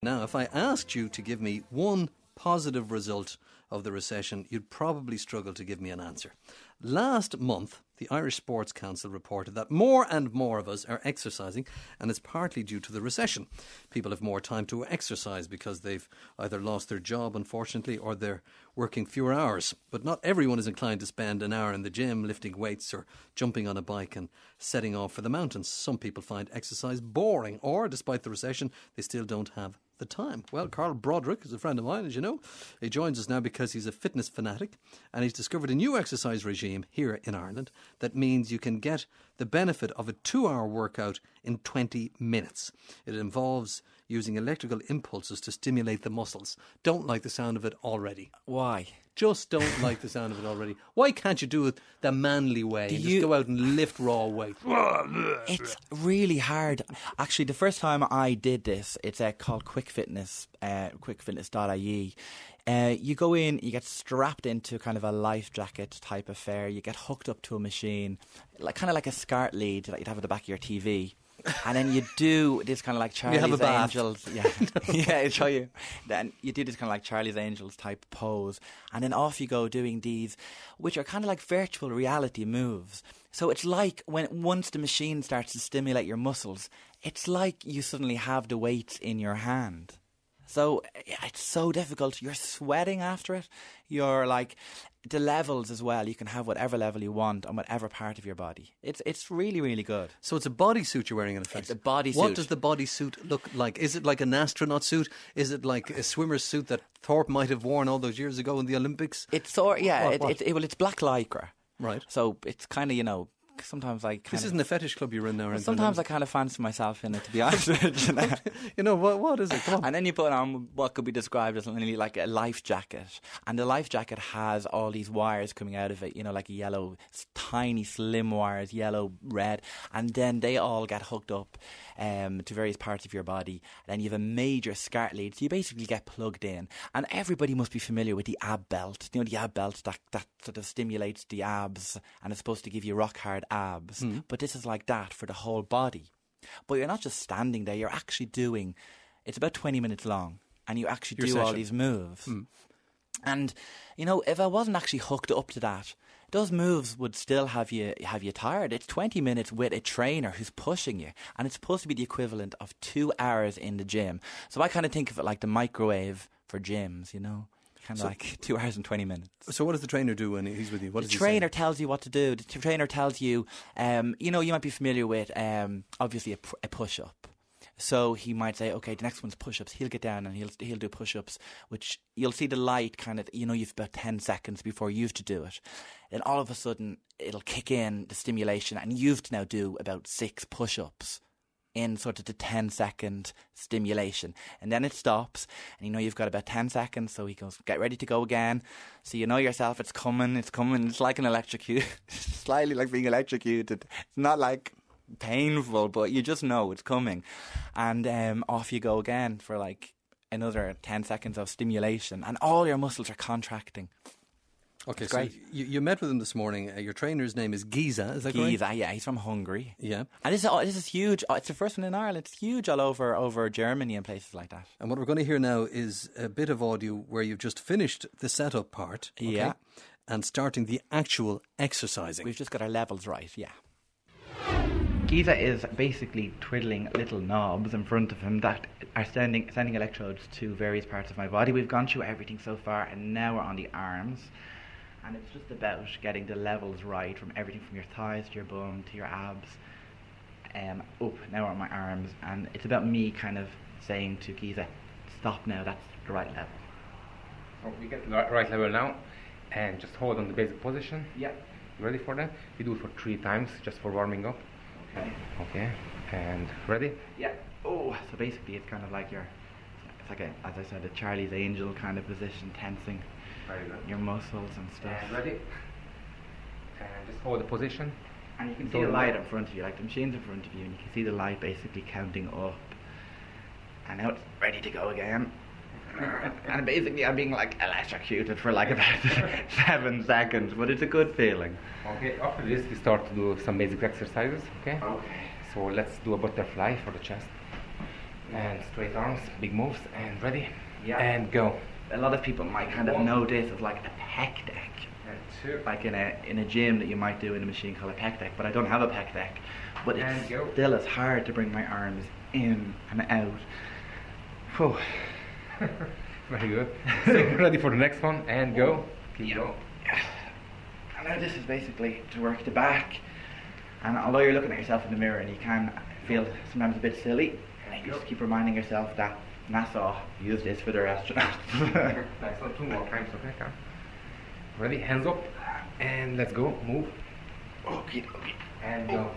Now, if I asked you to give me one positive result of the recession, you'd probably struggle to give me an answer. Last month, the Irish Sports Council reported that more and more of us are exercising, and it's partly due to the recession. People have more time to exercise because they've either lost their job, unfortunately, or they're working fewer hours. But not everyone is inclined to spend an hour in the gym lifting weights or jumping on a bike and setting off for the mountains. Some people find exercise boring, or, despite the recession, they still don't have the time. Well, Carl Broderick is a friend of mine, as you know. He joins us now because he's a fitness fanatic, and he's discovered a new exercise regime here in Ireland that means you can get the benefit of a 2-hour workout in 20 minutes. It involves using electrical impulses to stimulate the muscles. Don't like the sound of it already. Why? Just don't like the sound of it already. Why can't you do it the manly way and just go out and lift raw weight? It's really hard. Actually, the first time I did this, it's called Quickfitness, quickfitness.ie. You go in, you get strapped into kind of a life jacket type affair. You get hooked up to a machine, kind of like a SCART lead that you'd have at the back of your TV. And then you do this kind of like Charlie's Angels. Yeah, yeah, I'll show you. Then you do this kind of like Charlie's Angels type pose. And then off you go doing these, which are kind of like virtual reality moves. So it's like once the machine starts to stimulate your muscles, it's like you suddenly have the weights in your hand. So it's so difficult. You're sweating after it. You're like, the levels as well. You can have whatever level you want on whatever part of your body. It's really, really good. So it's a bodysuit you're wearing in effect? It's a bodysuit. What does the bodysuit look like? Is it like an astronaut suit? Is it like a swimmer's suit that Thorpe might have worn all those years ago in the Olympics? It's it's black lycra. Right. So it's kind of, sometimes This isn't a fetish club you're in now. Sometimes I kind of fancy myself in it, to be honest with you. What is it? Come on. And then you put on what could be described as like a life jacket. And the life jacket has all these wires coming out of it, like yellow, tiny, slim wires, yellow, red. And then they all get hooked up to various parts of your body. And then you have a major SCART lead. So you basically get plugged in. And everybody must be familiar with the ab belt. The ab belt that sort of stimulates the abs and it's supposed to give you rock hard abs, but this is like that for the whole body. But you're not just standing there, you're actually doing, it's about 20 minutes long, and you actually do all these moves. And, if I wasn't actually hooked up to that, those moves would still have you tired. It's 20 minutes with a trainer who's pushing you, and it's supposed to be the equivalent of 2 hours in the gym. So I kind of think of it like the microwave for gyms, Kind of like 2 hours and 20 minutes. So what does the trainer do when he's with you? What does the trainer tells you what to do. The trainer tells you, you might be familiar with, obviously, a push-up. So he might say, okay, the next one's push-ups. He'll get down and he'll do push-ups, which you'll see the light kind of, you've about 10 seconds before you have to do it. Then all of a sudden, it'll kick in the stimulation and you have to now do about 6 push-ups in sort of the 10-second stimulation. And then it stops, and you've got about 10 seconds, so he goes, get ready to go again. So you know yourself, it's coming. It's like an electrocute, slightly like being electrocuted. It's not like painful, but you just know it's coming. And off you go again for like another 10 seconds of stimulation, and all your muscles are contracting. Okay, so you met with him this morning. Your trainer's name is Giza, is that correct? Giza, yeah, he's from Hungary. Yeah. And this is huge. It's the first one in Ireland. It's huge all over Germany and places like that. And what we're going to hear now is a bit of audio where you've just finished the setup part. Okay, yeah. And starting the actual exercising. We've just got our levels right, yeah. Giza is basically twiddling little knobs in front of him that are sending electrodes to various parts of my body. We've gone through everything so far, and now we're on the arms. And it's just about getting the levels right from everything from your thighs to your bum to your abs up now on my arms. And it's about me kind of saying to Giza, stop now, that's the right level. So we get the right level now, and just hold on the basic position. Yeah. Ready for that? We do it for 3 times just for warming up. Okay, and ready? Yeah. Oh, so basically it's kind of like it's like as I said, a Charlie's Angel kind of position, tensing your muscles and stuff. And ready? And just hold the position. And you can see the light in front of you, like the machine's in front of you, and you can see the light basically counting up. And now it's ready to go again. And basically I'm being like electrocuted for like about 7 seconds, but it's a good feeling. Okay, after this we start to do some basic exercises, okay? Okay. So let's do a butterfly for the chest. And straight arms, big moves, and ready. Yeah. And go. A lot of people might kind of know this as like a pec deck. And 2. Like in a gym that you might do in a machine called a pec deck, but I don't have a pec deck. But it's still as hard to bring my arms in and out. Whew. Very good. So ready for the next one, and go. Keep going. Yeah. And now this is basically to work the back. And although you're looking at yourself in the mirror and you can feel sometimes a bit silly, you just keep reminding yourself that NASA used this for their astronauts. Nice one. 2 more times, okay, come. Ready, hands up, and let's go, move. Okay. And go.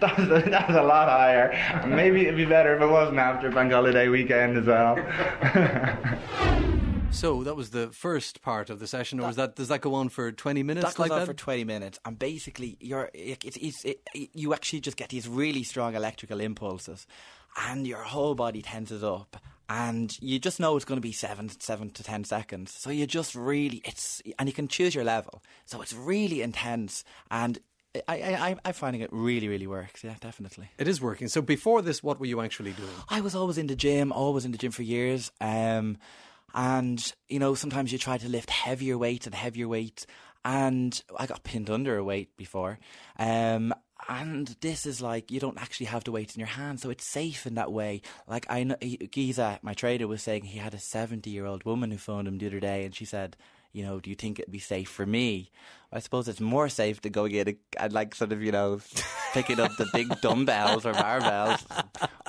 that was a lot higher. Maybe it'd be better if it wasn't after Bank Holiday weekend as well. So that was the first part of the session, or does that go on for 20 minutes? That goes on for 20 minutes, and basically you actually just get these really strong electrical impulses, and your whole body tenses up, and you just know it's going to be 7 to 10 seconds. So you just really and you can choose your level. So it's really intense, and I'm finding it really, really works. Yeah, definitely. It is working. So before this, what were you actually doing? I was always in the gym for years. And, you know, sometimes you try to lift heavier weights, and I got pinned under a weight before. And this is like, you don't actually have the weights in your hand, so it's safe in that way. Like, I know, Giza, my trader, was saying he had a 70-year-old woman who phoned him the other day, and she said, you know, do you think it'd be safe for me? I suppose it's more safe to go get and like sort of, you know, picking up the big dumbbells or barbells,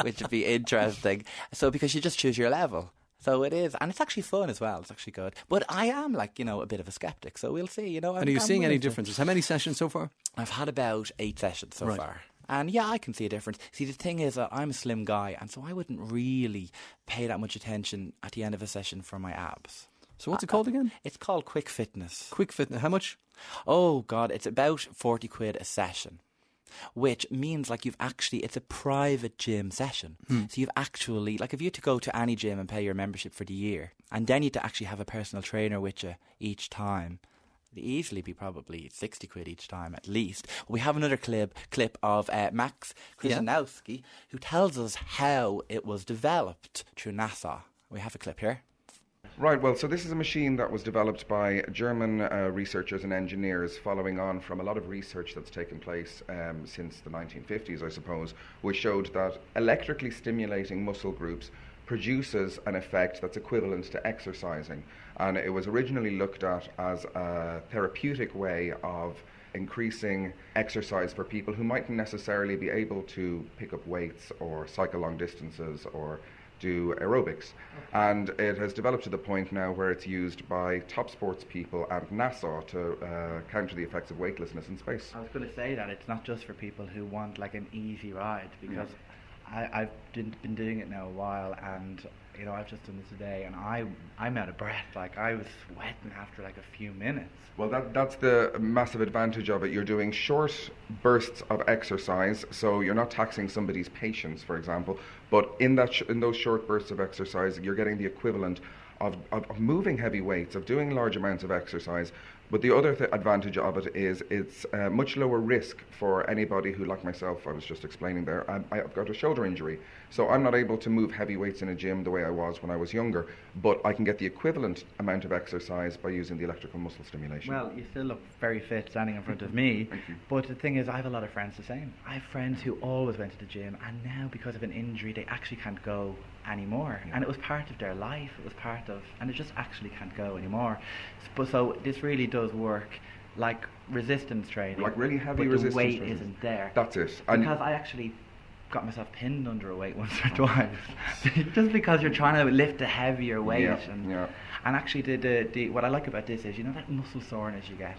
which would be interesting. So because you just choose your level. So it is, and it's actually fun as well. It's actually good. But I am, like, you know, a bit of a skeptic, so we'll see, you know. And are you seeing any differences? How many sessions so far? I've had about 8 sessions so far. And yeah, I can see a difference. See, the thing is, I'm a slim guy, and so I wouldn't really pay that much attention at the end of a session for my abs. So what's it called again? It's called Quickfitness. Quickfitness. How much? Oh, God, it's about 40 quid a session. Which means like it's a private gym session. So you've actually, like if you had to go to any gym and pay your membership for the year, and then you had to actually have a personal trainer with you each time, it'd easily be probably 60 quid each time at least. We have another clip of Max Krzyzanowski, who tells us how it was developed through NASA. We have a clip here. Right, well, so this is a machine that was developed by German researchers and engineers following on from a lot of research that's taken place since the 1950s, I suppose, which showed that electrically stimulating muscle groups produces an effect that's equivalent to exercising. And it was originally looked at as a therapeutic way of increasing exercise for people who mightn't necessarily be able to pick up weights or cycle long distances or do aerobics. And it has developed to the point now where it's used by top sports people and NASA to counter the effects of weightlessness in space. I was going to say that it's not just for people who want like an easy ride, because I've been doing it now a while, and you know, I've just done this today, and I'm out of breath. Like, I was sweating after like a few minutes. Well, that's the massive advantage of it. You're doing short bursts of exercise, so you're not taxing somebody's patience, for example. But in those short bursts of exercise, you're getting the equivalent of moving heavy weights, of doing large amounts of exercise. But the other advantage of it is it's much lower risk for anybody who, like myself, I was just explaining there, I've got a shoulder injury. So I'm not able to move heavy weights in a gym the way I was when I was younger, but I can get the equivalent amount of exercise by using the electrical muscle stimulation. Well, you still look very fit standing in front of me. Thank you. But the thing is, I have a lot of friends the same. I have friends who always went to the gym, and now because of an injury, they actually can't go anymore. And it was part of their life, and it just actually can't go anymore. So this really does work like resistance training. Like really heavy but resistance the weight training. isn't there. That's it. Because I actually got myself pinned under a weight once or twice. Just because you're trying to lift a heavier weight. And actually the what I like about this is, you know, that muscle soreness you get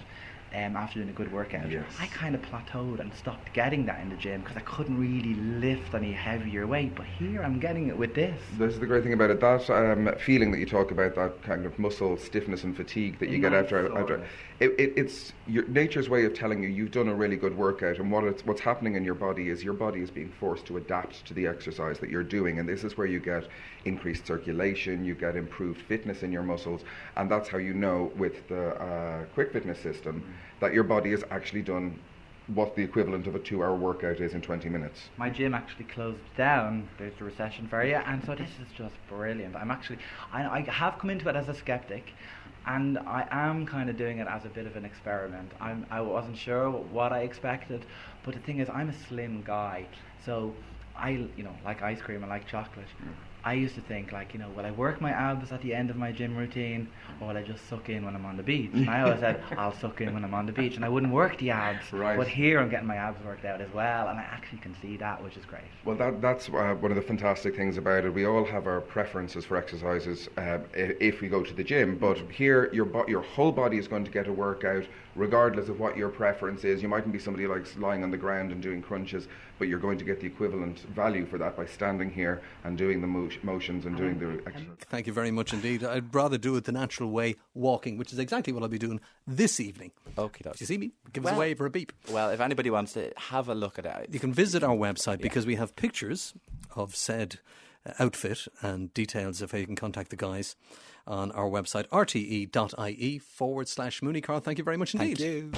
after doing a good workout. Yes. I kind of plateaued and stopped getting that in the gym because I couldn't really lift any heavier weight. But here I'm getting it with this. This is the great thing about it. That feeling that you talk about, that kind of muscle stiffness and fatigue that you get after it's your nature's way of telling you you've done a really good workout, and what's happening in your body is being forced to adapt to the exercise that you're doing, and this is where you get increased circulation, you get improved fitness in your muscles, and that's how you know with the Quickfitness system that your body has actually done what the equivalent of a 2-hour workout is in 20 minutes. My gym actually closed down. There's the recession for you, and so this is just brilliant. I have come into it as a skeptic, and I am kind of doing it as a bit of an experiment. I wasn't sure what I expected, but the thing is, I'm a slim guy, so I like ice cream, I like chocolate. I used to think, like, will I work my abs at the end of my gym routine, or will I just suck in when I'm on the beach? And I always said, I'll suck in when I'm on the beach, and I wouldn't work the abs. Right. But here I'm getting my abs worked out as well, and I actually can see that, which is great. Well, that's one of the fantastic things about it. We all have our preferences for exercises if we go to the gym, but here your whole body is going to get a workout regardless of what your preference is. You mightn't be somebody who likes lying on the ground and doing crunches, but you're going to get the equivalent value for that by standing here and doing the motions and doing the exercise. Thank you very much indeed. I'd rather do it the natural way, walking, which is exactly what I'll be doing this evening. Okay, If you see me, give us a wave or a beep. Well, if anybody wants to have a look at it, You can visit our website because we have pictures of said outfit and details of how you can contact the guys on our website, rte.ie/Mooney. Carl, thank you very much indeed. Thank you.